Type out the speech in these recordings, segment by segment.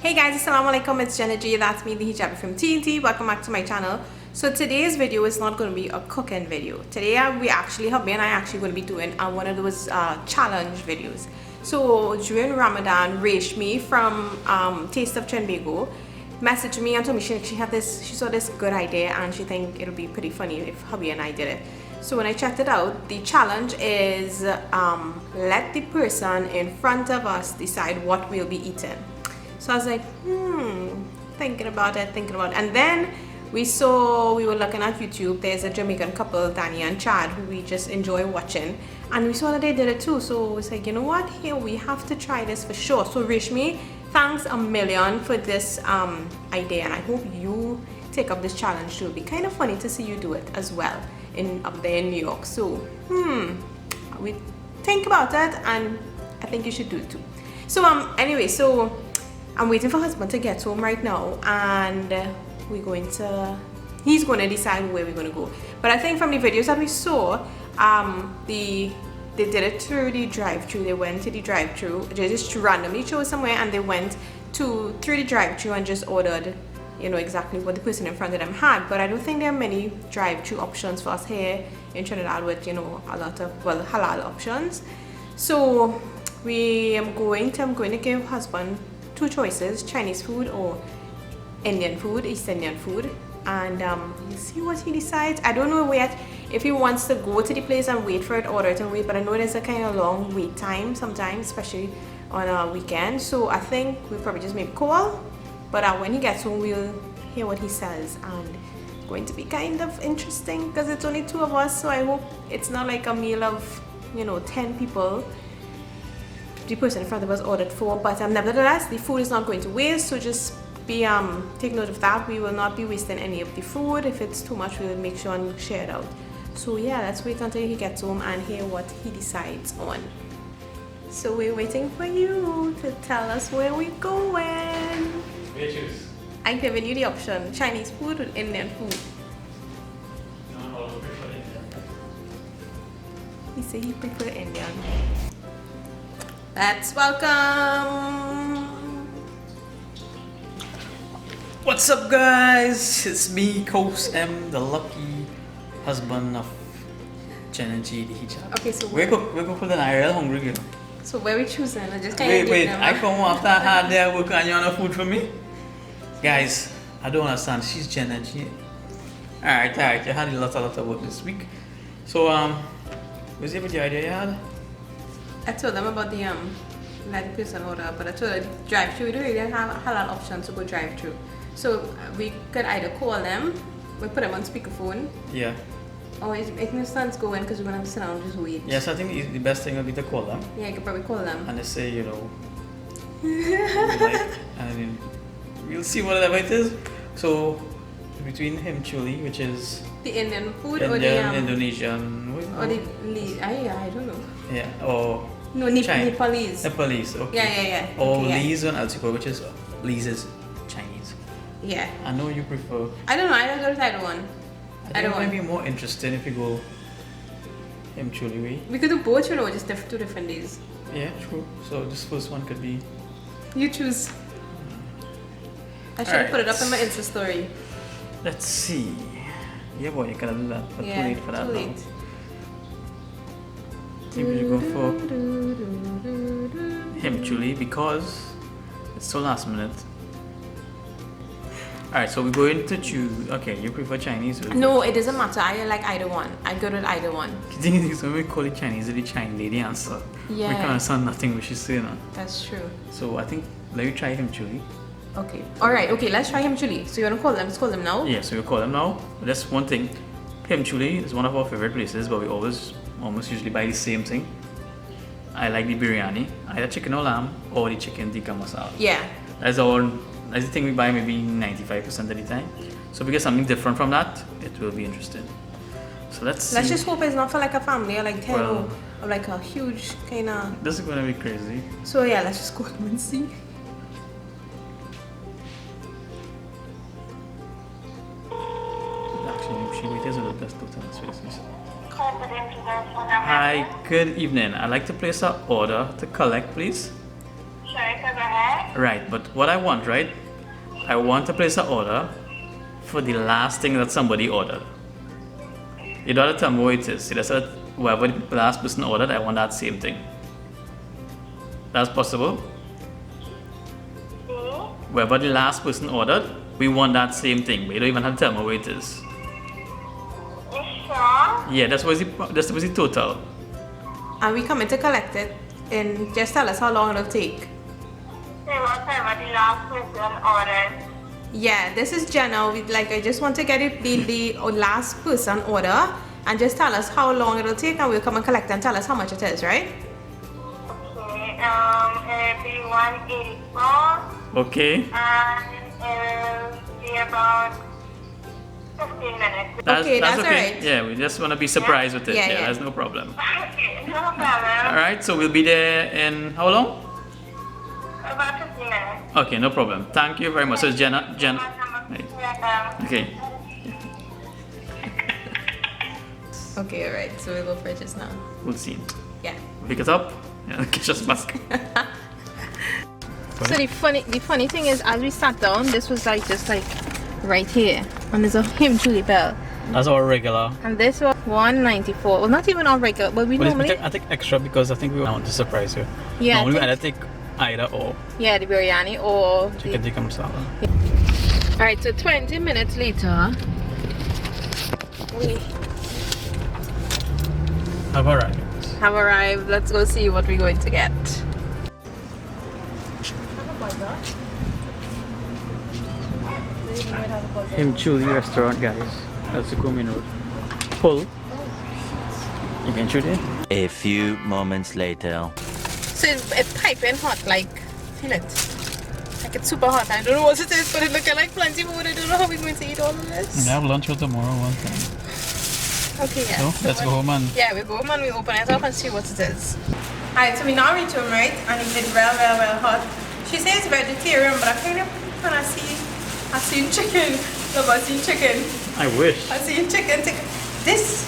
Hey guys, assalamu alaikum, it's Jenna G, that's me, the hijabi from TNT. Welcome back to my channel. So today's video is not going to be a cooking video. Today hubby and I actually going to be doing one of those challenge videos. So during Ramadan, Reshmi from Taste of Trinidad messaged me and told me she saw this good idea and she think it'll be pretty funny if hubby and I did it. So when I checked it out, the challenge is let the person in front of us decide what we'll be eating. So I was like, thinking about it. And then we were looking at YouTube. There's a Jamaican couple, Danny and Chad, who we just enjoy watching. And we saw that they did it too. So it's like, you know what? Here, we have to try this for sure. So Reshmi, thanks a million for this idea. And I hope you take up this challenge too. It'll be kind of funny to see you do it as well up there in New York. So, we think about it and I think you should do it too. So, anyway, so I'm waiting for husband to get home right now and he's going to decide where we're going to go. But I think from the videos that we saw, they did it through the drive-thru. They went to the drive-thru. They just randomly chose somewhere and they went through the drive-thru and just ordered, you know, exactly what the person in front of them had. But I don't think there are many drive-thru options for us here in Trinidad with, you know, a lot of, well, halal options. So I'm going to give husband two choices: Chinese food or Indian food, East Indian food, and you see what he decides. I don't know yet if he wants to go to the place and wait for it, order it and wait, but I know there's a kind of long wait time sometimes, especially on a weekend. So I think we'll probably just maybe call, but when he gets home we'll hear what he says, and it's going to be kind of interesting because it's only two of us. So I hope it's not like a meal of, you know, 10 people the person in front of us ordered for, but nevertheless the food is not going to waste, so just take note of that. We will not be wasting any of the food. If it's too much, we'll make sure and share it out. So yeah, let's wait until he gets home and hear what he decides on. So we're waiting for you to tell us where we're going. Where you choose? I'm giving you the option: Chinese food or Indian food. No, I'll prefer Indian. He said he prefer Indian. Let's welcome. What's up, guys? It's me, Coast M, the lucky husband of Jenna G, the hijab. Okay, so we go for the night. I'm hungry, you know. So where we choosing? I just can't Wait, I come after hard day work and you want food for me? Guys, I don't understand. She's Jenna G. Alright, you had a lot of work this week. So, was it with the idea you had? I told them about the let the person order, but I told them drive-thru. We don't really have halal options to go drive-thru, so we could either call them, we put them on speakerphone. Yeah. Or it makes no sense going because we're gonna have to sit down and just wait. Yes, I think the best thing would be to call them. Yeah, you could probably call them. And they say, you know, and then we'll see whatever it is. So between him chili, which is the Indian food, Indian, or the Indonesian, or the I don't know. Yeah, or no, Nepalese. Nepalese, okay. Yeah. Or okay, Lee's on Altico, which is Lee's is Chinese. Yeah. I know you prefer. I don't know. I don't go to either one. I think it might be more interesting if you go him chili way. We could do both, you know, just two different days. Yeah, true. So this first one could be. You choose. I should have put it up in my Insta story. Let's see. Yeah, boy, you can do that, but too late for that too now. late. I think we should go for him chili because it's so last minute. Alright, so we're going to choose. Okay, you prefer Chinese? No, it doesn't matter. I like either one. I go with either one. The thing is, when we call it Chinese, it's the Chinese lady answer. Yeah. We can't understand nothing what she's saying. That's true. So I think let me try him chili. Okay. Alright, okay, let's try him chili. So you wanna call them? Let's call them now? Yeah, so we'll call them now. But that's one thing. Him chili is one of our favorite places, but we almost usually buy the same thing. I like the biryani, either chicken or lamb or the chicken tikka masala. Yeah. That's the thing we buy maybe 95% of the time. So if we get something different from that, it will be interesting. So let's just hope it's not for like a family or like 10 or like a huge kind of. This is gonna be crazy. So yeah, let's just call them and see. Actually, she waited a little bit to tell us face. Hi, good evening. I'd like to place an order to collect, please. Sure, go ahead. Right, but what I want, right? I want to place an order for the last thing that somebody ordered. You don't have to tell me what it is. See, that's what whoever the last person ordered, I want that same thing. That's possible? Whoever the last person ordered, we want that same thing, but you don't even have to tell me what it is. You sure? Yeah, that's was the total. And we coming to collect it, and just tell us how long it'll take. Say whatever the last person ordered. Yeah, this is Jenna. I just want to get it, the last person order, and just tell us how long it'll take, and we'll come and collect and tell us how much it is, right? Okay, it'll be 184. Okay. And it'll be about 15 minutes. Okay, that's alright. Yeah, we just want to be surprised with it. Yeah, Yeah, yeah. that's no problem. Okay, no problem. Alright, so we'll be there in how long? About 15 minutes. Okay, no problem. Thank you very much. So it's Jenna. Right. Okay. Okay, alright. So we'll go for it just now. We'll see. Yeah. Pick it up. Yeah, catch us mask. So the funny thing is, as we sat down, this was just right here, and there's a him Julie bell, That's our regular. and this was 194. Well, not even our regular, but we normally I take extra because I think we want to surprise you. Yeah, Normally I we either take either or. the biryani or Chicken tikka masala. All right, so 20 minutes later, we Have arrived. have arrived. Let's go see what we're going to get. Him Chuli restaurant, guys. That's the Kumin Road. Pull. You can shoot it. A few moments later. So it's piping hot, feel it. Like it's super hot. I don't know what it is, but it's looking like plenty of food. I don't know how we're going to eat all of this. We have lunch for tomorrow one time. Okay, yeah. So let's go home and Yeah, we go home and we open it up and see what it is. Alright, so we now reach home, right? And it's real hot. She says vegetarian, but I kind of see, I seen chicken. No, but I seen chicken. I wish. I seen chicken. This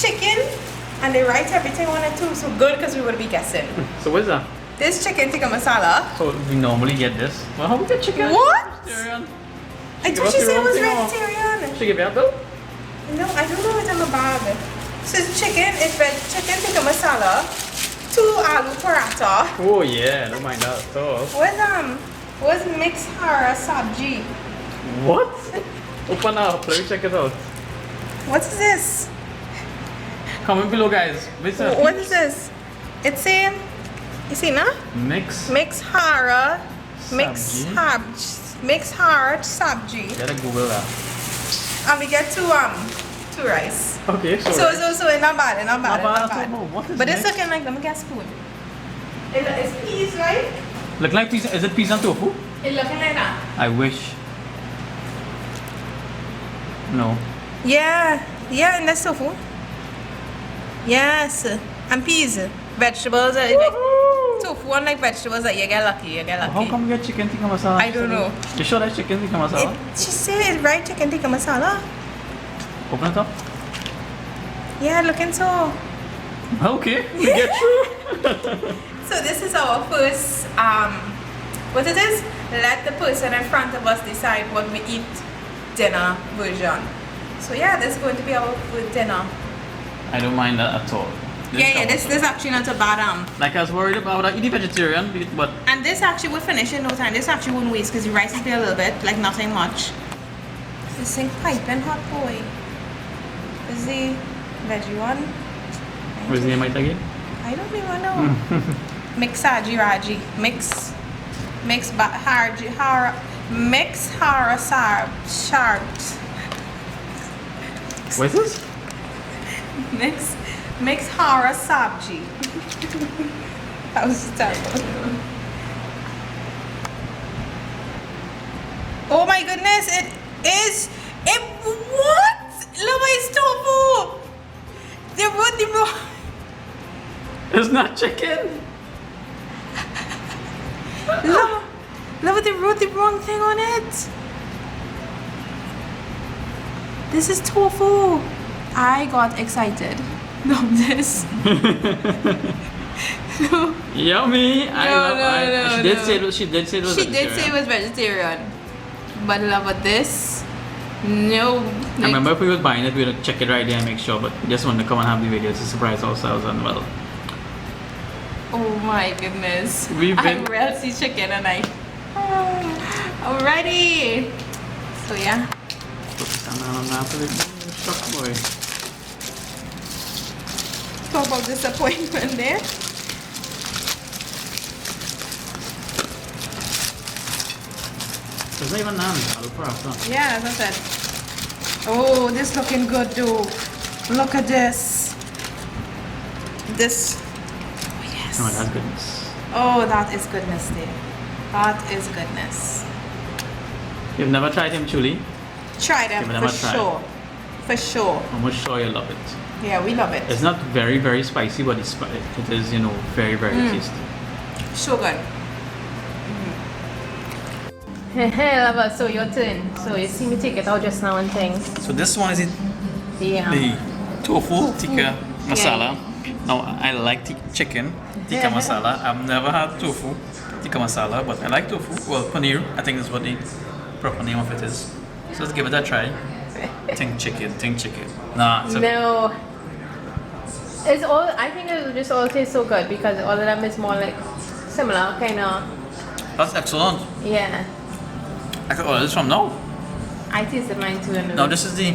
chicken, and they write everything on it too. So good, because we would be guessing. So what's that? This chicken tikka masala. So we normally get this. Well, how we get chicken? What? Vegetarian. I Give thought us she your said it own was thing, or- vegetarian. She give you a bill? No, I don't know what's in my bag. So it's chicken, chicken tikka masala, 2 aloo paratha. Oh yeah, don't mind that at all. What's mixed hara sabji? What? Open up, let me check it out. What is this? Comment below, guys. What's that? What is this? It's a, you see now? Mix. Mixed hara, Sabji. mixed hara sabji. Gotta Google that. And we get two rice. Okay, so. So it's not bad, Not bad at all. What is But it's mixed? looking like, let me guess food. It's peas, right? Look like pizza. Is it pizza and tofu? It's looking like that. I wish. No. Yeah, and that's tofu. Yes, and peas, vegetables. Tofu, unlike vegetables, that you get lucky. How come we get chicken tikka masala? I don't know. You sure that's chicken tikka masala? She said it's right chicken tikka masala. Open it up. Yeah, looking so. Okay, we get through. So this is our first, what it is? Let the person in front of us decide what we eat dinner version. So yeah, this is going to be our food dinner. I don't mind that at all. This is actually not a bad Like I was worried about, I eat vegetarian, but And this actually will finish in no time. This actually won't waste because the rice is there a little bit, like nothing much. This thing piping hot, boy. This is the veggie one. what's the name of it again? I don't even know. Mix Saji Raji. Mix hara sharps. What is this? Mix hara sabji. That was terrible. Oh my goodness, what? Look, it's tofu. They wrote the wrong. It's not chicken. Look, they wrote the wrong thing on it. This is tofu. I got excited. No, this. Yummy. No, She did say it was. She did say it was. She did say it was vegetarian. But love of this, no. I remember if we was buying it, we would check it right there and make sure. But we just wanted to come and have the video to surprise ourselves and well. Oh my goodness. We've been- I'm real sea chicken and I'm ready. So yeah. Shock boy. Talk about disappointment there. There's not even naan. Aloo paratha. Yeah, as I said. Oh, this looking good though. Look at this. This. Oh yes. Oh, that's goodness. Oh, that is goodness there. That is goodness. You've never tried him chili? Try them Give them for a try. sure. For sure. I'm almost sure you'll love it. Yeah, we love it. It's not very, very spicy, but it is, you know, very, very tasty. So good. Hey, lover, so your turn. So you see me take it out just now and things. So this one is it. Yeah. The tofu tikka masala. Now I like chicken tikka masala. I've never had tofu tikka masala, but I like tofu. Well, paneer. I think that's what the proper name of it is. So let's give it a try. Think chicken. Nah. It's No. It's all. I think it will just all taste so good because all of them is more like similar, kind of. That's excellent. Yeah. I could order this from now. I tasted mine too. And Now this is the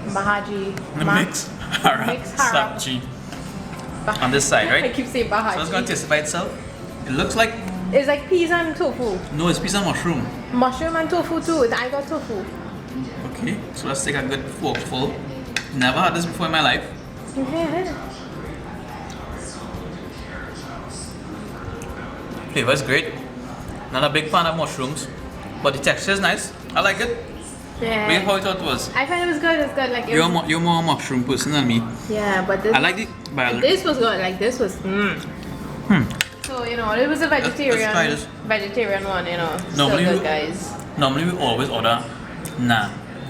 Bahaji. mix harab Mix harab. sabji on this side, I right? keep saying Bahaji. So let's go and taste it by itself. It looks like It's like peas and tofu. no, it's piece of mushroom. Mushroom and tofu too. I got tofu. Okay, so let's take a good forkful. Never had this before in my life. Flavor is great. Not a big fan of mushrooms, but the texture is nice. I like it. Yeah. Wait, how it thought it was. I thought it was good. It's good. Like it You're was, you're more a mushroom person than me. yeah, but this. I like the biology. This was good. Like this was. So you know, it was a vegetarian. try this. Vegetarian one. You know, Normally still we- good, guys. Normally we always order naan.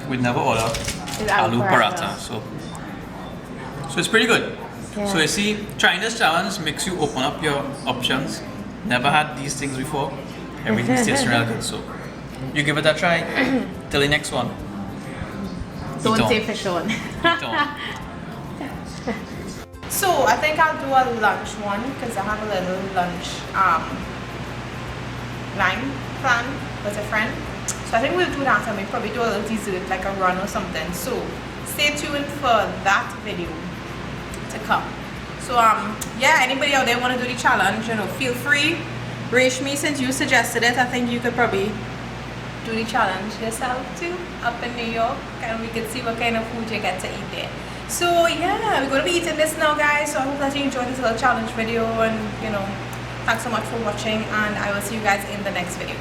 We never order It's aloo paratha. paratha. So it's pretty good. Yeah. So you see, trying this challenge makes you open up your options. Never had these things before. Everything's tasting real good. So you give it a try. Till the next one. Don't Eat say on. fish on. Eat on. So I think I'll do a lunch one because I have a little lunch line plan with a friend. So I think we'll do that and we'll probably do a little dessert like a run or something. So stay tuned for that video to come. So yeah, anybody out there want to do the challenge, you know, feel free. Reach me since you suggested it. I think you could probably do the challenge yourself too up in New York and we could see what kind of food you get to eat there. So yeah, we're gonna be eating this now, guys. So I hope that you enjoyed this little challenge video and you know, thanks so much for watching and I will see you guys in the next video.